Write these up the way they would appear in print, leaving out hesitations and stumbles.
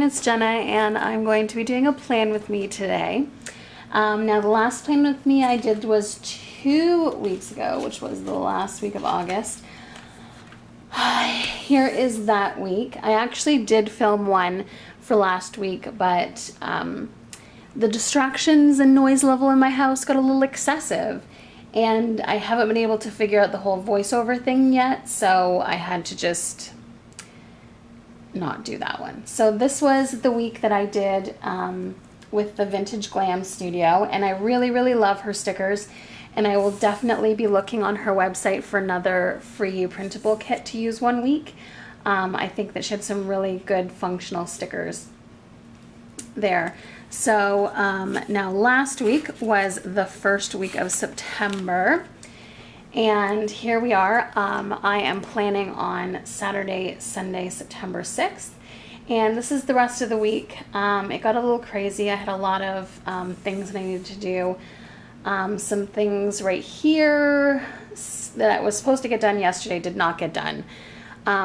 it's Jenna, and I'm going to be doing a plan with me today. Now the last plan with me I did was 2 weeks ago, which was the last week of August. Here is that week. I actually did film one for last week, but the distractions and noise level in my house got a little excessive, and I haven't been able to figure out the whole voiceover thing yet, so I had to just not do that one. So this was the week that I did with the Vintage Glam Studio, and I really love her stickers, and I will definitely be looking on her website for another free printable kit to use one week. I think that she had some really good functional stickers there. So now last week was the first week of September, and here we are. I am planning on Saturday, Sunday, September 6th, and this is the rest of the week. It got a little crazy. I had a lot of things that I needed to do. Some things right here that I was supposed to get done yesterday did not get done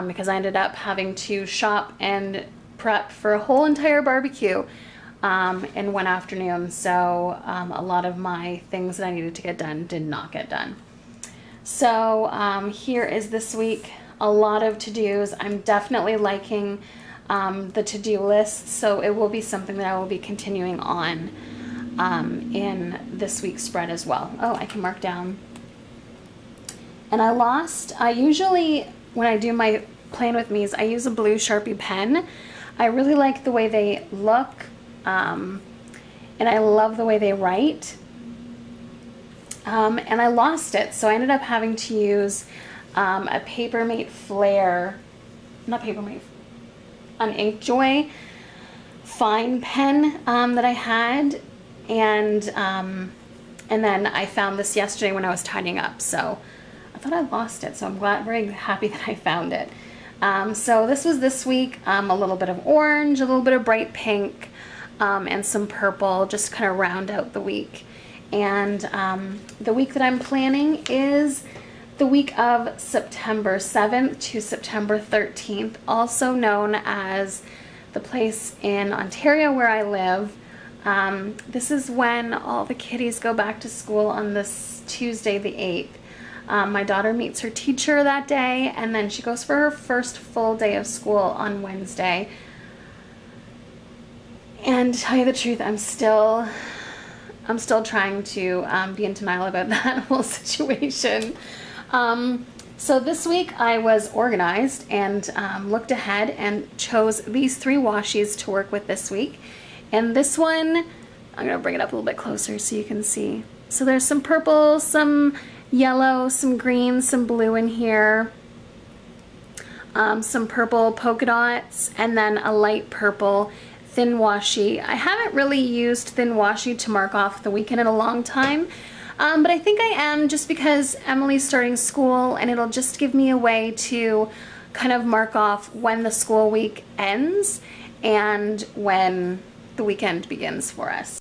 because I ended up having to shop and prep for a whole entire barbecue in one afternoon. So a lot of my things that I needed to get done did not get done. So here is this week, a lot of to-dos. I'm definitely liking the to-do list, so it will be something that I will be continuing on in this week's spread as well. Oh, I can mark down. And I usually, when I do my plan with me's, I use a blue Sharpie pen. I really like the way they look, and I love the way they write. And I lost it, so I ended up having to use a Papermate Flare, not Papermate, an Inkjoy fine pen that I had, and then I found this yesterday when I was tidying up, so I thought I lost it, so I'm very happy that I found it. So this was this week, a little bit of orange, a little bit of bright pink, and some purple, just kind of round out the week. And the week that I'm planning is the week of September 7th to September 13th, also known as the place in Ontario where I live. This is when all the kiddies go back to school on this Tuesday the 8th. My daughter meets her teacher that day, and then she goes for her first full day of school on Wednesday. And to tell you the truth, I'm still trying to be in denial about that whole situation. So this week I was organized and looked ahead and chose these 3 washies to work with this week. And this one, I'm going to bring it up a little bit closer so you can see. So there's some purple, some yellow, some green, some blue in here, some purple polka dots, and then a light purple thin washi. I haven't really used thin washi to mark off the weekend in a long time, but I think I am, just because Emily's starting school, and it'll just give me a way to kind of mark off when the school week ends and when the weekend begins for us.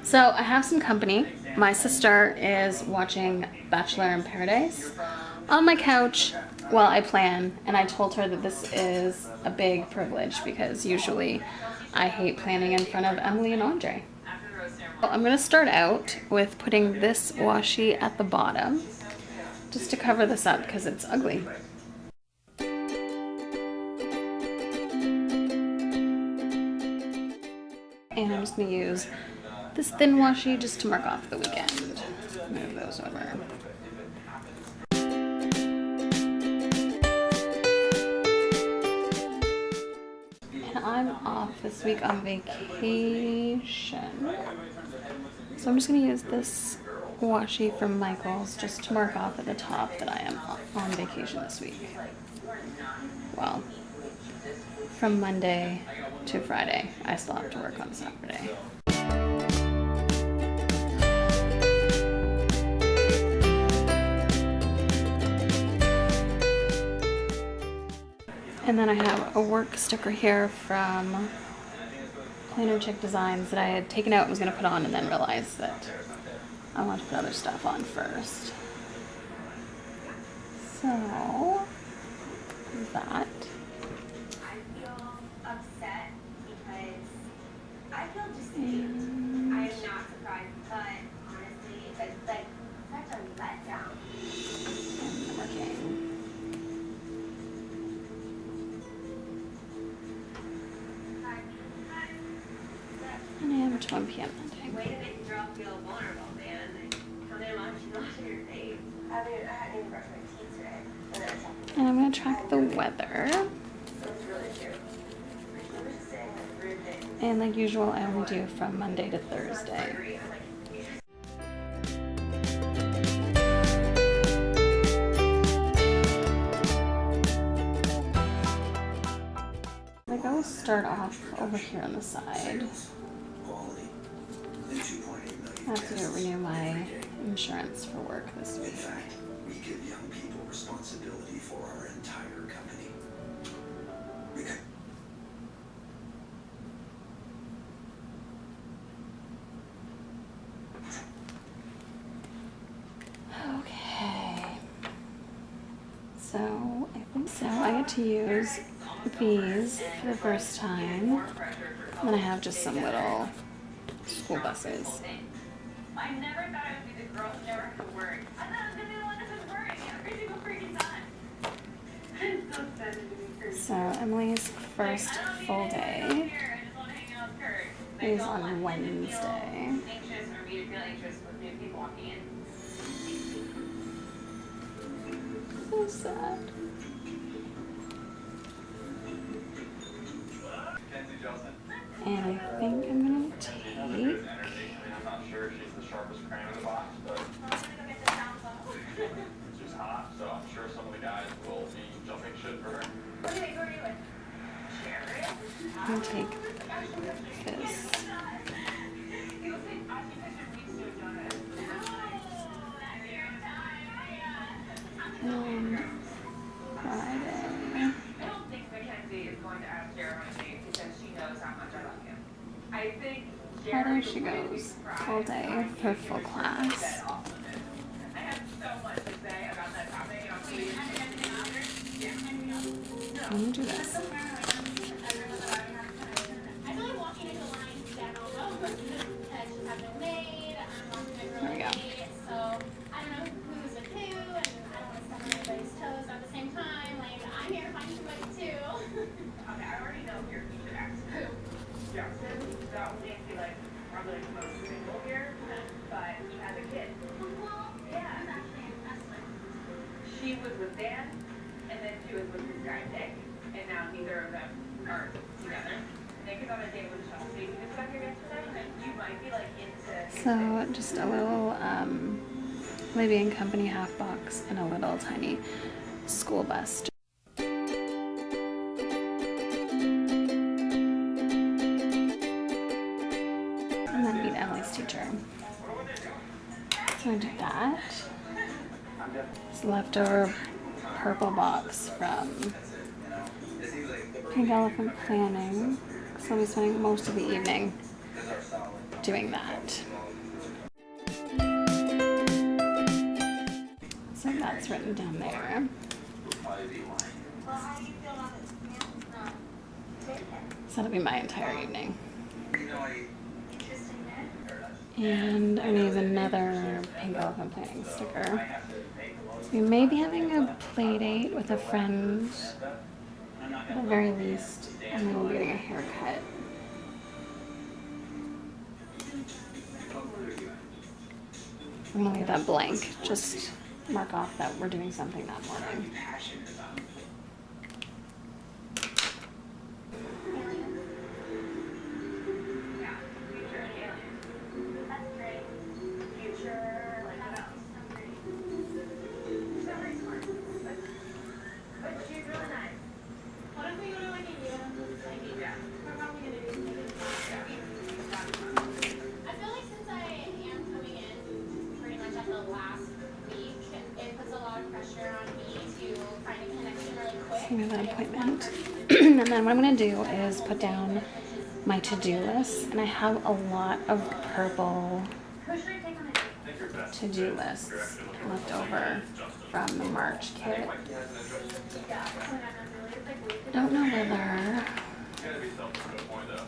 So I have some company. My sister is watching Bachelor in Paradise on my couch while I plan, and I told her that this is a big privilege because usually I hate planning in front of Emily and Andre. Well, I'm going to start out with putting this washi at the bottom just to cover this up because it's ugly. And I'm just going to use this thin washi just to mark off the weekend. Move those over. I'm off this week on vacation, so I'm just going to use this washi from Michael's just to mark off at the top that I am on vacation this week. Well, from Monday to Friday. I still have to work on Saturday. And then I have a work sticker here from Planner Chick Designs that I had taken out and was going to put on, and then realized that I want to put other stuff on first. So, that. And I am not surprised, but honestly, it's like such a letdown. I'm working. And I am at 1 p.m. that day. Way to make the girl feel vulnerable, man. Come in while she's washing your face. I didn't even brush my teeth today. And I'm going to track the weather. So it's really cute. I was just saying like weird things. And like usual, I only do from Monday to Thursday. I go start off over here on the side. I have to renew my insurance for work this week. In fact, we give young people responsibility for our entire company. Okay. So I get to use these for the first time. Then I have just some little school buses. I never thought I would be the girl who never had to work. I thought I was gonna be the one that was working every single freaking time. I'm so sad to be crazy. So Emily's first full day is on Wednesday. Anxious or me to feel anxious with new people walking in. So sad. And I think I'm gonna take I'm not sure if she's the sharpest crayon in the box, but it's just hot, so I'm sure some of the guys will be jumping ship for her. What are you doing? Cherry? I'm gonna take this. People say I think I should reach to a donut. And Friday. I don't think Mackenzie is going to ask Jared on a date because she knows how much I love him. I think Friday she goes full day for full class. I have so much to say about that topic, and I'll see you. I'm gonna do this. I feel like walking into lines down although because she hasn't made. I'm walking a girl There we go. date, so I don't know who's with who, and I don't want to step on anybody's toes at the same time. Like I'm here to find somebody too. Okay, I already know your future ex. Jackson, that would make me like probably the most single here, but he has a kid. Well, Yeah. who's actually impressed with. She was with Dan, and then she was with this guy Nick, and now neither of them are together. Nick is on a date with Chelsea. We just got here yesterday. You might be like into. So just a little Libby and Company half box and a little tiny school bus. And then meet Emily's teacher. So I did that. This leftover purple box from Pink Elephant Planning. So I'll be spending most of the evening doing that. So that's written down there. So that'll be my entire evening. And I'm gonna use another Pink Elephant Planning sticker. We may be having a play date with a friend. At the very least, and then we'll be getting a haircut. I'm gonna leave that blank. Just mark off that we're doing something that morning. That's great. Future, like what else? She's not very smart. But she's really nice. What if we go to like a like Yeah. we're probably gonna do something. I feel like since I am coming in pretty much at the last week, it puts a lot of pressure on me to find a connection really quick. So we have an appointment. And then what I'm gonna do is put down my to-do list. And I have a lot of purple Who should I take on a date? to-do lists left over from the March kit. Don't know whether Gotta be self-employed though.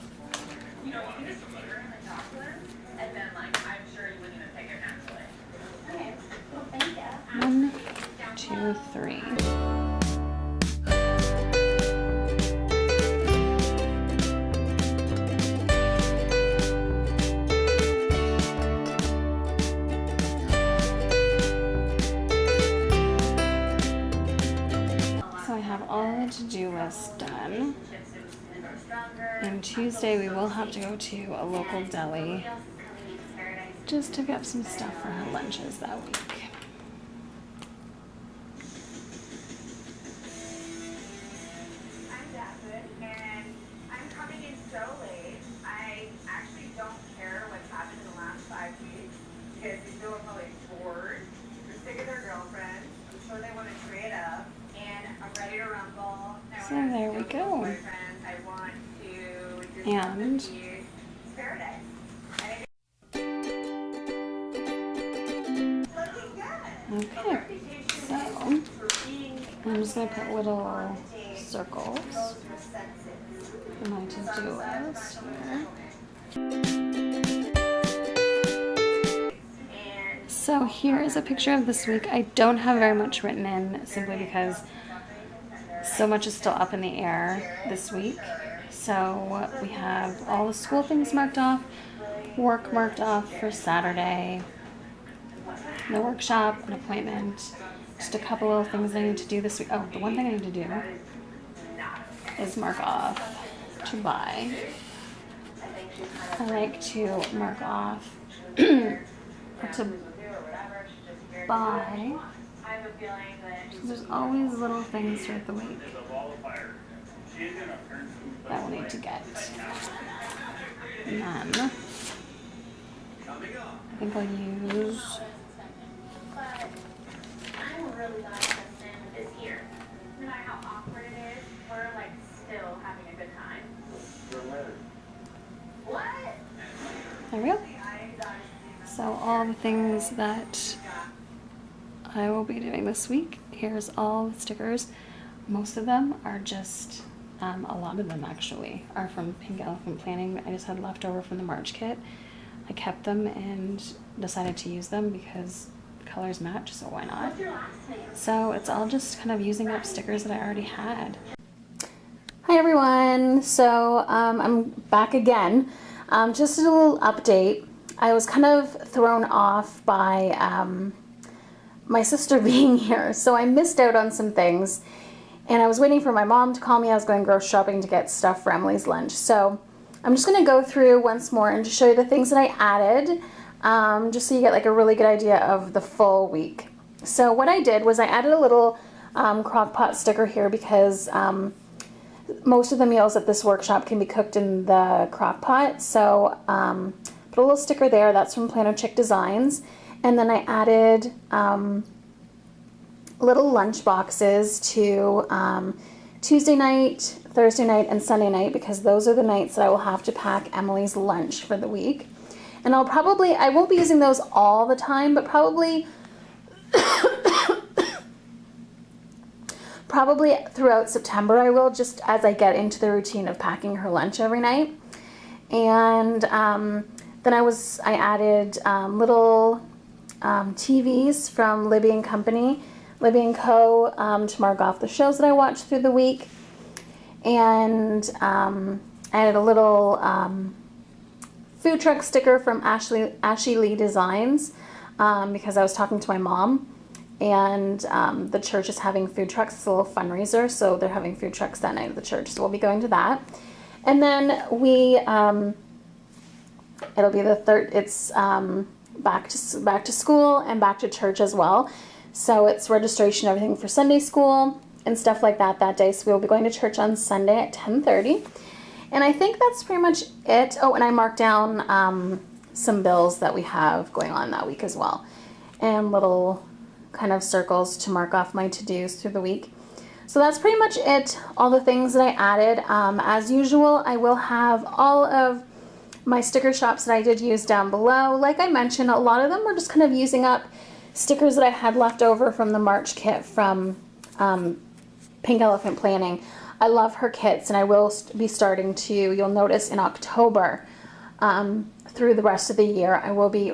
you know, you can just hear him and talk to him, and then like I'm sure you wouldn't even pick it naturally. Okay, well, thank you. 1, 2, 3. So I have all the to-do list done. And Tuesday we will have to go to a local deli just to get some stuff for her lunches that week. I'm Jasmine, and I'm coming in so late. I actually don't care what's happened in the last 5 weeks because these people are probably bored. They're sick of their girlfriends. I'm sure they want to trade up, and I'm ready to rumble. So there we go. I want to just And it's paradise. Looking good. okay, so I'm just gonna put little circles for my to-do list here. So here is a picture of this week. I don't have very much written in simply because so much is still up in the air this week. So we have all the school things marked off, work marked off for Saturday, the workshop, an appointment, just a couple little things I need to do this week. Oh, the one thing I need to do is mark off to buy. I like to mark off to buy. There's always little things throughout the week that we'll need to get. And then I think I'll use I'm really glad Kristen is here. No matter how awkward it is, we're like still having a good time. What? there we go. So all the things that I will be doing this week. Here's all the stickers. Most of them are just, a lot of them actually are from Pink Elephant Planning. I just had leftover from the March kit. I kept them and decided to use them because the colors match, so why not? So it's all just kind of using up stickers that I already had. Hi everyone, so I'm back again. Just a little update. I was kind of thrown off by my sister being here, so I missed out on some things, and I was waiting for my mom to call me. I was going grocery shopping to get stuff for Emily's lunch, so I'm just going to go through once more and just show you the things that I added, just so you get like a really good idea of the full week. So what I did was I added a little crock pot sticker here because most of the meals at this workshop can be cooked in the crock pot, so put a little sticker there. That's from Planner Chick Designs. And then I added little lunch boxes to Tuesday night, Thursday night, and Sunday night, because those are the nights that I will have to pack Emily's lunch for the week. And I won't be using those all the time, but probably throughout September I will, just as I get into the routine of packing her lunch every night. And then I added little TVs from Libby and Co. To mark off the shows that I watched through the week. And I added a little food truck sticker from Ashley Lee Designs because I was talking to my mom, and the church is having food trucks. It's a little fundraiser, so they're having food trucks that night at the church, so we'll be going to that. And then it'll be the third, it's back to school and back to church as well. So it's registration, everything for Sunday school and stuff like that day. So we'll be going to church on Sunday at 10:30. And I think that's pretty much it. Oh, and I marked down some bills that we have going on that week as well. And little kind of circles to mark off my to-dos through the week. So that's pretty much it, all the things that I added. As usual, I will have all of my sticker shops that I did use down below. Like I mentioned, a lot of them were just kind of using up stickers that I had left over from the March kit from Pink Elephant Planning. I love her kits, and I will be starting to, you'll notice in October, through the rest of the year, I will be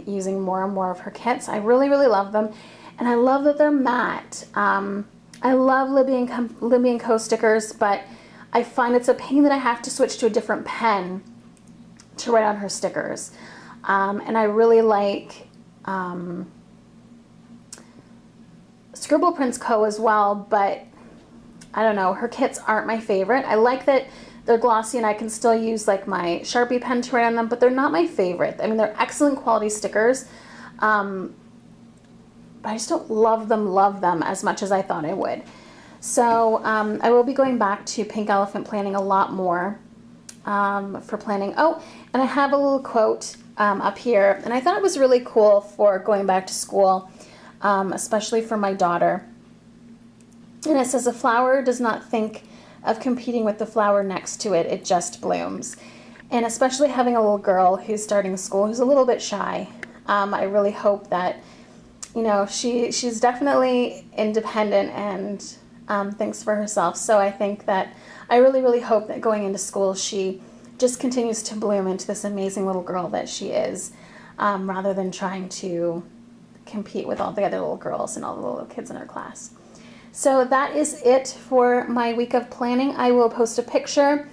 using more and more of her kits. I really, really love them, and I love that they're matte. I love Libby & Co stickers, but I find it's a pain that I have to switch to a different pen to write on her stickers. And I really like Scribble Prints Co. as well, but I don't know, her kits aren't my favorite. I like that they're glossy and I can still use like my Sharpie pen to write on them, but they're not my favorite. I mean, they're excellent quality stickers, but I just don't love them as much as I thought I would. So I will be going back to Pink Elephant planning a lot more for planning. Oh, and I have a little quote up here, and I thought it was really cool for going back to school, especially for my daughter. And it says, "A flower does not think of competing with the flower next to it, it just blooms." And especially having a little girl who's starting school, who's a little bit shy, I really hope that, you know, she's definitely independent and thinks for herself. So I think that I really, really hope that going into school, she just continues to bloom into this amazing little girl that she is, rather than trying to compete with all the other little girls and all the little kids in her class. So that is it for my week of planning. I will post a picture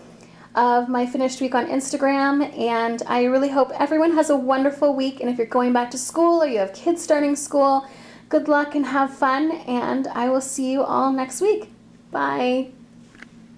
of my finished week on Instagram, and I really hope everyone has a wonderful week. And if you're going back to school or you have kids starting school, good luck and have fun, and I will see you all next week. Bye.